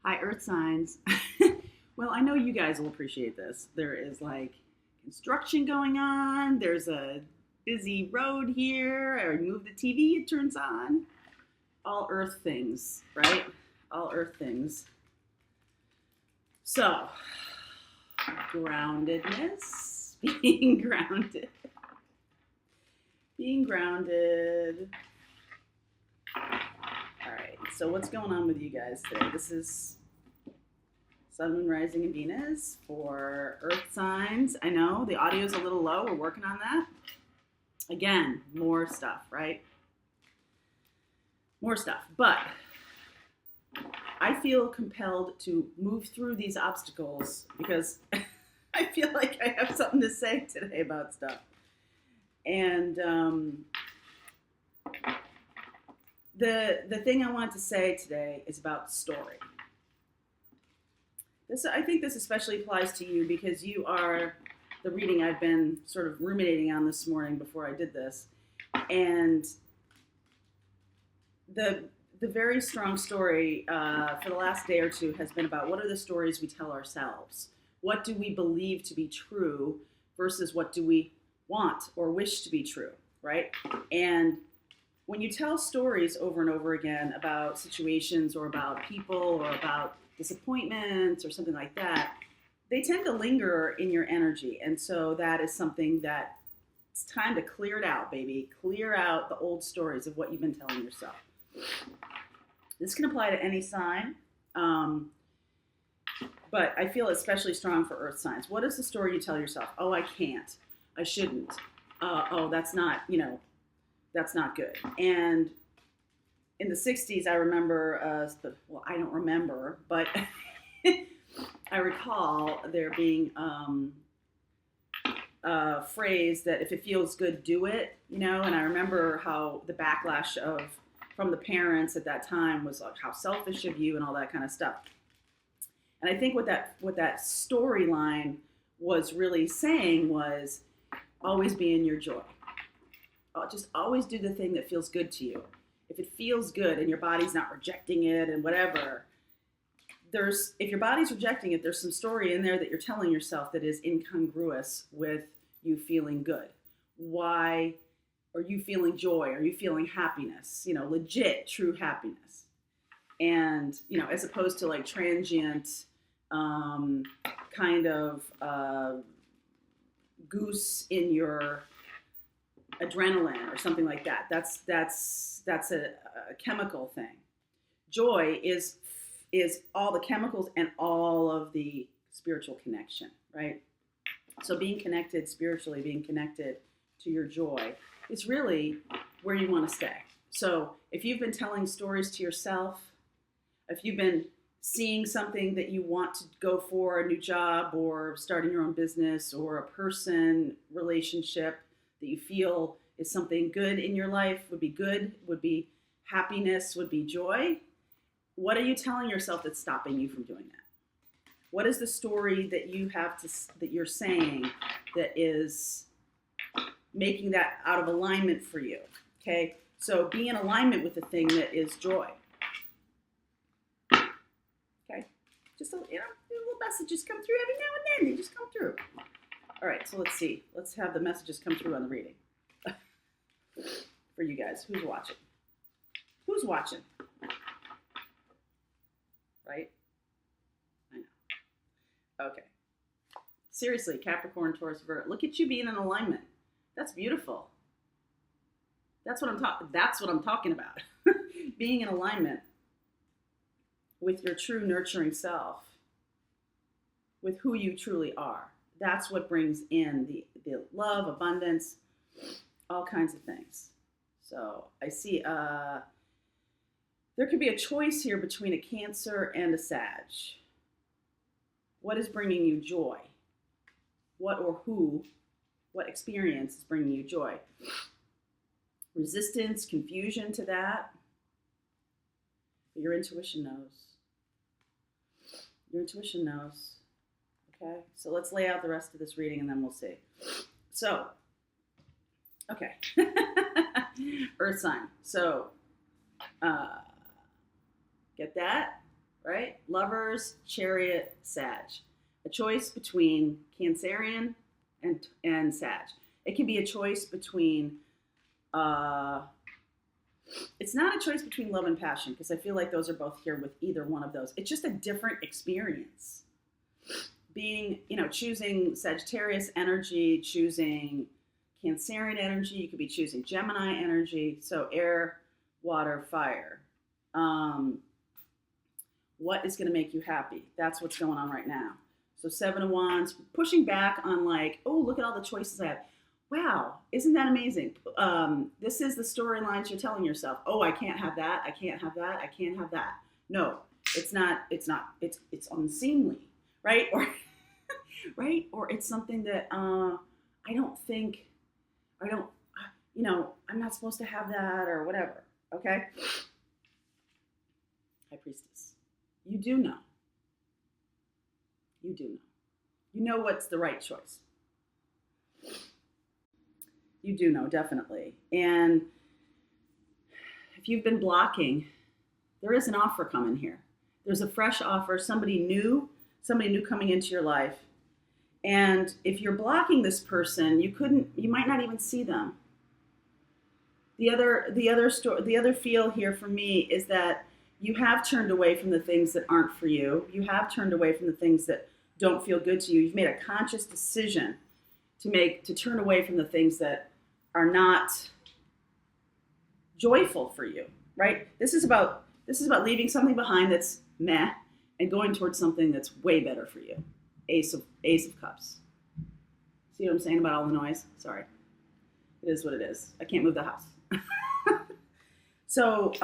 Hi, Earth signs. Well, I know you guys will appreciate this. There is like construction going on. There's a busy road here. I remove the TV, it turns on. All Earth things, right? All Earth things. So, groundedness, being grounded. Being grounded. All right, so what's going on with you guys today? This is Sun, Moon, Rising, and Venus for Earth signs. I know the audio is a little low. We're working on that. Again, more stuff, right? More stuff. But I feel compelled to move through these obstacles because I feel like I have something to say today about stuff. And the thing I want to say today is about story. I think this especially applies to you because you are the reading I've been sort of ruminating on this morning before I did this. And the very strong story for the last day or two has been about what are the stories we tell ourselves? What do we believe to be true versus what do we want or wish to be true, right? And when you tell stories over and over again about situations or about people or about disappointments or something like that, they tend to linger in your energy. And so that is something that it's time to clear it out, baby. Clear out the old stories of what you've been telling yourself. This can apply to any sign, but I feel especially strong for Earth signs. What is the story you tell yourself? Oh, I can't. I shouldn't. Oh, that's not, that's not good. And in the 60s, I remember, I don't remember, but I recall there being a phrase that if it feels good, do it, and I remember how the backlash from the parents at that time was like, how selfish of you and all that kind of stuff. And I think what that storyline was really saying was always be in your joy. Just always do the thing that feels good to you. If it feels good and your body's not rejecting it and whatever, if your body's rejecting it, there's some story in there that you're telling yourself that is incongruous with you feeling good. Why are you feeling joy? Are you feeling happiness? Legit, true happiness. And, as opposed to like transient kind of goose in your adrenaline or something like that. That's a chemical thing. Joy is all the chemicals and all of the spiritual connection, right? So being connected spiritually, being connected to your joy is really where you want to stay. So if you've been telling stories to yourself, if you've been seeing something that you want to go for, a new job or starting your own business or a person, relationship that you feel is something good in your life, would be good, would be happiness, would be joy, what are you telling yourself that's stopping you from doing that? What is the story that you're saying that is making that out of alignment for you? Okay, so be in alignment with the thing that is joy. Okay, just little messages come through every now and then. They just come through. All right, so let's see. Let's have the messages come through on the reading for you guys. Who's watching? Who's watching? Right? I know. Okay. Seriously, Capricorn, Taurus, Virgo. Look at you being in alignment. That's beautiful. That's what I'm talking about. Being in alignment with your true nurturing self, with who you truly are. That's what brings in the love, abundance, all kinds of things. So I see there could be a choice here between a Cancer and a Sag. What is bringing you joy? What experience is bringing you joy? Resistance, confusion to that. But your intuition knows. Your intuition knows. Okay, so let's lay out the rest of this reading and then we'll see. So, okay. Earth sign. So, get that? right? Lovers, Chariot, Sag. A choice between Cancerian and Sag. It can be a choice between, it's not a choice between love and passion, because I feel like those are both here with either one of those. It's just a different experience. Being, choosing Sagittarius energy, choosing Cancerian energy, you could be choosing Gemini energy. So air, water, fire. What is going to make you happy? That's what's going on right now. So 7 of Wands, pushing back on like, oh, look at all the choices I have. Wow, isn't that amazing? This is the storylines you're telling yourself. Oh, I can't have that. I can't have that. I can't have that. No, it's not. It's unseemly, right? Or, right? Or it's something that I'm not supposed to have that or whatever. Okay. High Priestess, you do know. You do know. You know what's the right choice. You do know, definitely. And if you've been blocking, there is an offer coming here. There's a fresh offer, somebody new coming into your life. And if you're blocking this person, you might not even see them. The other feel here for me is that you have turned away from the things that aren't for you. You have turned away from the things that don't feel good to you. You've made a conscious decision to turn away from the things that are not joyful for you, right? This is about leaving something behind that's meh and going towards something that's way better for you. Ace of Cups. See what I'm saying about all the noise? Sorry. It is what it is. I can't move the house. So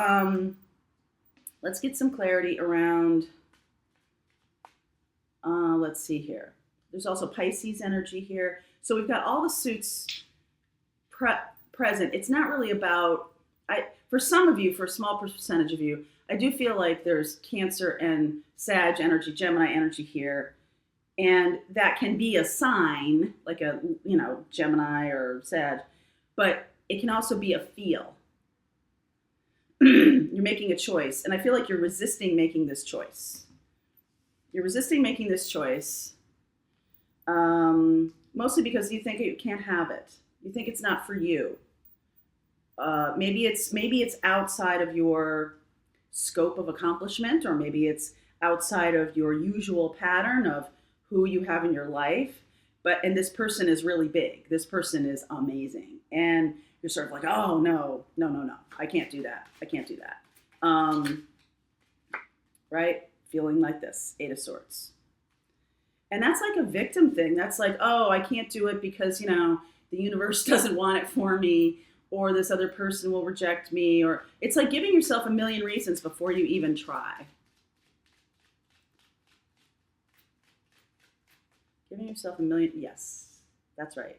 let's get some clarity around, let's see here. There's also Pisces energy here. So we've got all the suits present. It's not really about, for some of you, for a small percentage of you, I do feel like there's Cancer and Sag energy, Gemini energy here. And that can be a sign, like a, Gemini or Sag, but it can also be a feel. You're making a choice. And I feel like you're resisting making this choice. You're resisting making this choice, mostly because you think you can't have it. You think it's not for you. Maybe it's outside of your scope of accomplishment, or maybe it's outside of your usual pattern of who you have in your life. And this person is really big. This person is amazing. And you're sort of like, oh, no. I can't do that. Right? Feeling like this, 8 of Swords. And that's like a victim thing. That's like, oh, I can't do it because, the universe doesn't want it for me, or this other person will reject me, or it's like giving yourself a million reasons before you even try. Giving yourself a million, yes, that's right.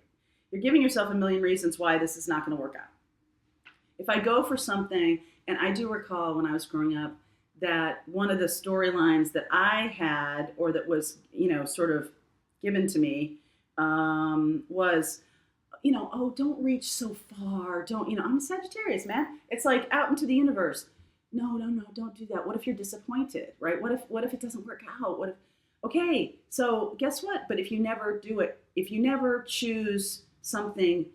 You're giving yourself a million reasons why this is not going to work out. If I go for something, and I do recall when I was growing up that one of the storylines that I had, or that was, sort of given to me, was, oh, don't reach so far. I'm a Sagittarius, man. It's like out into the universe. No, don't do that. What if you're disappointed, right? What if it doesn't work out? Okay, so guess what? But if you never do it, if you never choose something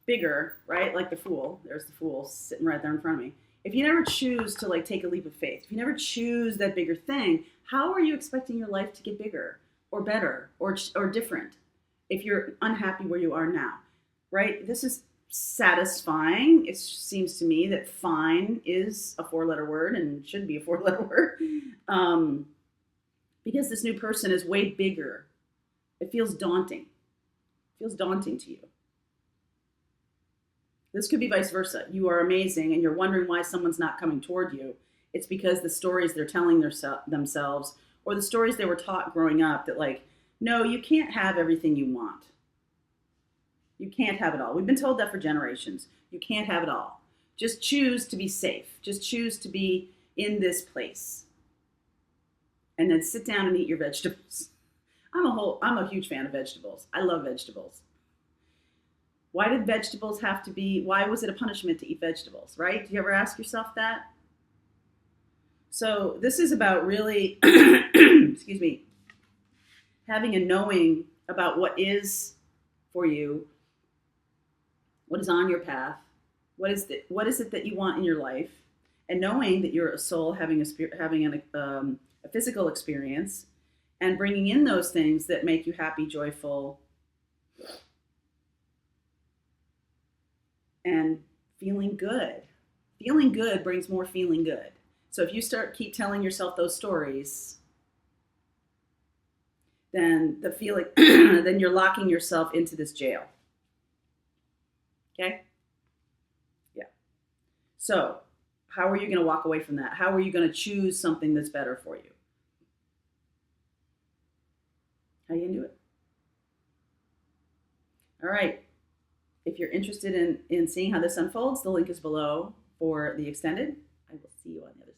bigger, right? Like the Fool, there's the Fool sitting right there in front of me. If you never choose to take a leap of faith, if you never choose that bigger thing, how are you expecting your life to get bigger or better or different if you're unhappy where you are now, right? This is satisfying. It seems to me that fine is a 4-letter word and should be a 4-letter word. Because this new person is way bigger. It feels daunting. It feels daunting to you. This could be vice versa. You are amazing and you're wondering why someone's not coming toward you. It's because the stories they're telling themselves, or the stories they were taught growing up, that no, you can't have everything you want. You can't have it all. We've been told that for generations. You can't have it all. Just choose to be safe. Just choose to be in this place. And then sit down and eat your vegetables. I'm a huge fan of vegetables. I love vegetables. Why did vegetables why was it a punishment to eat vegetables, right? Do you ever ask yourself that? So this is about really, excuse me, having a knowing about what is for you, what is on your path, what is it that you want in your life, and knowing that you're a soul having a physical experience, and bringing in those things that make you happy, joyful, and feeling good. Feeling good brings more feeling good. So if you keep telling yourself those stories, then the feeling, then you're locking yourself into this jail. Okay? Yeah. So how are you going to walk away from that? How are you going to choose something that's better for you? How are you going to do it? All right. If you're interested in seeing how this unfolds, the link is below for the extended. I will see you on the other side.